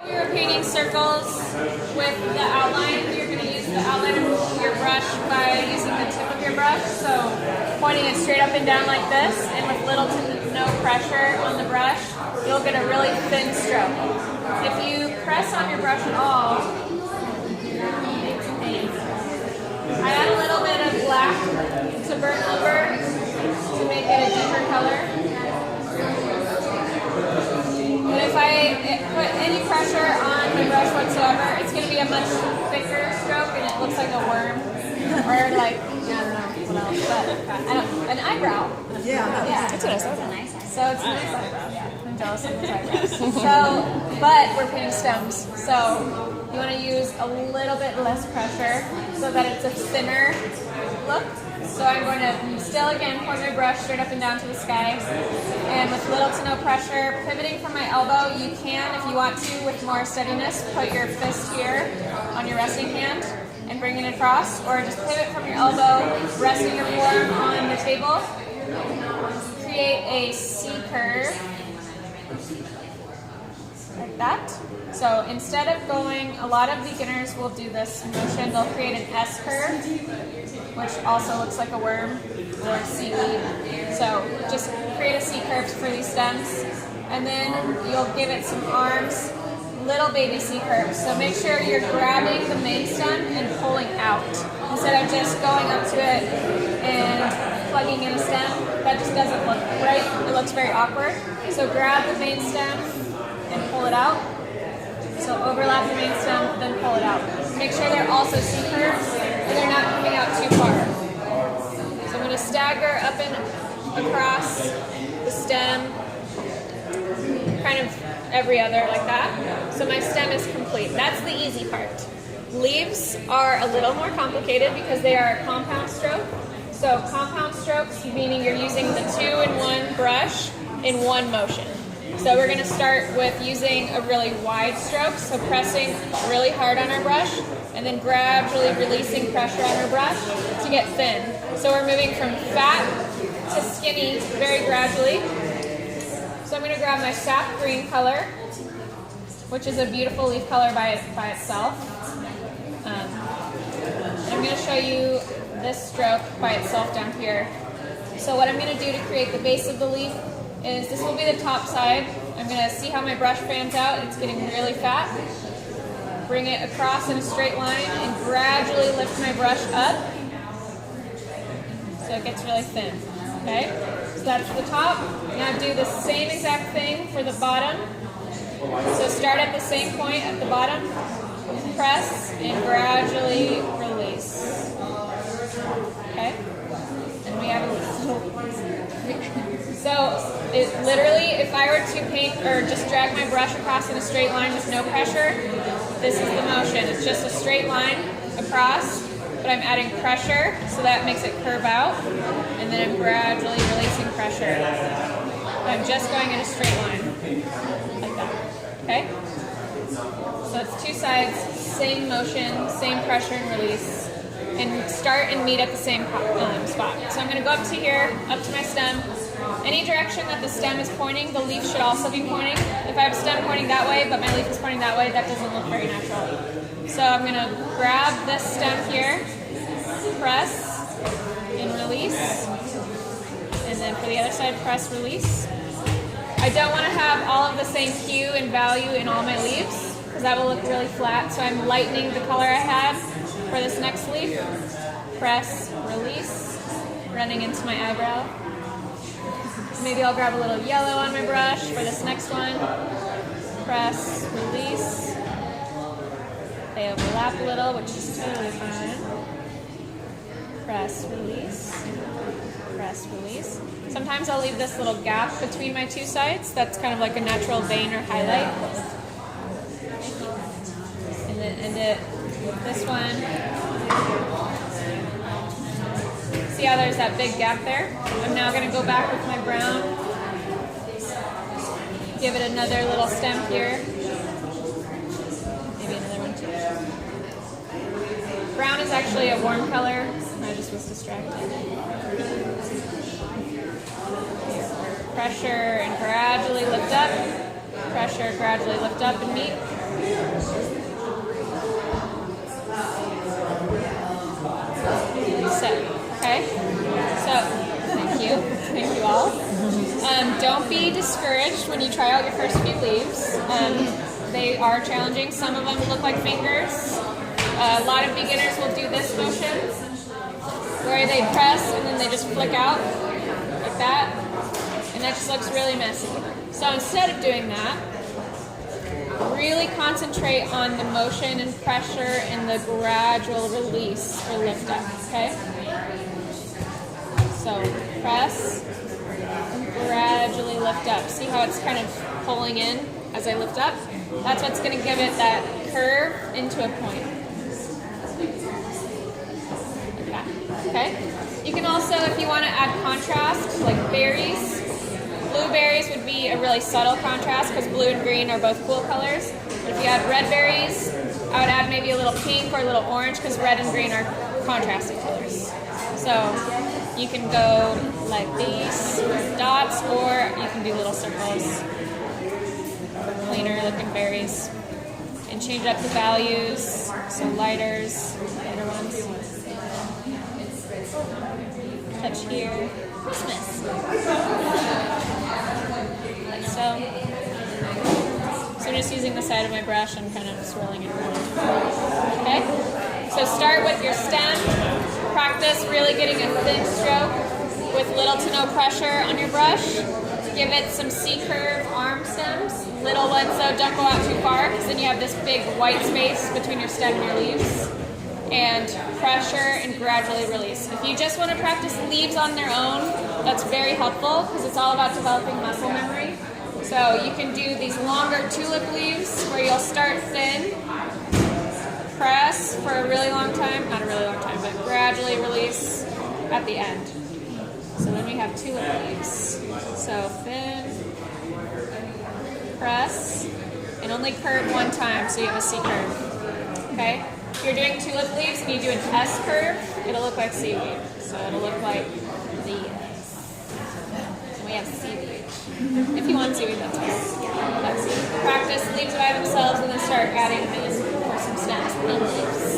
We were painting circles with the outline. You're going to use the outline of your brush by using the tip of your brush. So pointing it straight up and down like this, and with little to no pressure on the brush, you'll get a really thin stroke. If you press on your brush at all, I add a little bit of black to burn over to make it a deeper color. But if I put any pressure on the brush whatsoever, it's going to be a much thicker stroke and it looks like a worm. Or like, I don't know what else, but an eyebrow. Yeah. That's what I said. So it's a nice eyebrow. Yeah, I'm jealous of those eyebrows. But we're painting stems. So you want to use a little bit less pressure so that it's a thinner look. So I'm going to still again point my brush straight up and down to the sky, and with little to no pressure, pivoting from my elbow. You can, if you want to, with more steadiness, put your fist here on your resting hand and bring it across, or just pivot from your elbow, resting your forearm on the table. Create a C curve like that. So instead of going, a lot of beginners will do this motion, they'll create an S curve, which also looks like a worm or a seaweed. So just create a C curve for these stems, and then you'll give it some arms, little baby C curves. So make sure you're grabbing the main stem and pulling out, instead of just going up to it and plugging in a stem. That just doesn't look right. It looks very awkward. So grab the main stem and pull it out. So overlap the main stem, then pull it out. Make sure they're also C curves and they're not coming out too far. So I'm going to stagger up and across the stem, kind of every other like that. So my stem is complete. That's the easy part. Leaves are a little more complicated because they are a compound stroke. So compound strokes, meaning you're using the 2-in-1 brush in one motion. So we're going to start with using a really wide stroke, so pressing really hard on our brush, and then gradually releasing pressure on our brush to get thin. So we're moving from fat to skinny very gradually. So I'm going to grab my sap green color, which is a beautiful leaf color by itself. And I'm going to show you this stroke by itself down here. So what I'm going to do to create the base of the leaf is, this will be the top side. I'm going to see how my brush fans out. It's getting really fat. Bring it across in a straight line and gradually lift my brush up so it gets really thin. Okay? So that's the top. Now do the same exact thing for the bottom. So start at the same point at the bottom, press, and gradually release. Okay? And we have a leaf. So literally, if I were to paint or just drag my brush across in a straight line with no pressure, this is the motion. It's just a straight line across, but I'm adding pressure, so that makes it curve out, and then I'm gradually releasing pressure. I'm just going in a straight line, like that. Okay? So it's two sides, same motion, same pressure and release, and start and meet at the same spot. So I'm going to go up to here, up to my stem. Any direction that the stem is pointing, the leaf should also be pointing. If I have a stem pointing that way, but my leaf is pointing that way, that doesn't look very natural. So I'm going to grab this stem here, press, and release. And then for the other side, press, release. I don't want to have all of the same hue and value in all my leaves, because that will look really flat. So I'm lightening the color I had for this next leaf. Press, release, running into my eyebrow. Maybe I'll grab a little yellow on my brush for this next one. Press, release. They overlap a little, which is totally fine. Press, release. Press, release. Sometimes I'll leave this little gap between my two sides. That's kind of like a natural vein or highlight. And then end it with this one. See how there's that big gap there? I'm now going to go back with my brown. Give it another little stem here. Maybe another one too. Brown is actually a warm color. I just was distracted. Pressure and gradually lift up. Pressure, gradually lift up and meet. Okay, so thank you all. Don't be discouraged when you try out your first few leaves. They are challenging. Some of them look like fingers. A lot of beginners will do this motion, where they press and then they just flick out, like that, and that just looks really messy. So instead of doing that, really concentrate on the motion and pressure and the gradual release or lift up, okay? So press, and gradually lift up. See how it's kind of pulling in as I lift up? That's what's going to give it that curve into a point. Okay? You can also, if you want to add contrast, like berries, blueberries would be a really subtle contrast because blue and green are both cool colors. But if you add red berries, I would add maybe a little pink or a little orange because red and green are contrasting colors. So you can go like these with dots, or you can do little circles for cleaner looking berries. And change up the values, so lighters, lighter ones. Touch here, Christmas. Like so. So I'm just using the side of my brush and kind of swirling it around. Okay? So start with your stem. Practice really getting a thin stroke with little to no pressure on your brush. Give it some C-curve arm stems. Little ones though, don't go out too far because then you have this big white space between your stem and your leaves. And pressure and gradually release. If you just want to practice leaves on their own, that's very helpful because it's all about developing muscle memory. So you can do these longer tulip leaves where you'll start thin, press for a really long time, not a really long time, but gradually release at the end. So then we have tulip leaves. So thin, press, and only curve one time so you have a C curve. Okay? If you're doing tulip leaves and you do an S curve, it'll look like seaweed. So it'll look like the S. And we have seaweed. If you want seaweed, that's fine. Practice leaves by themselves and then start adding in for some stems and leaves.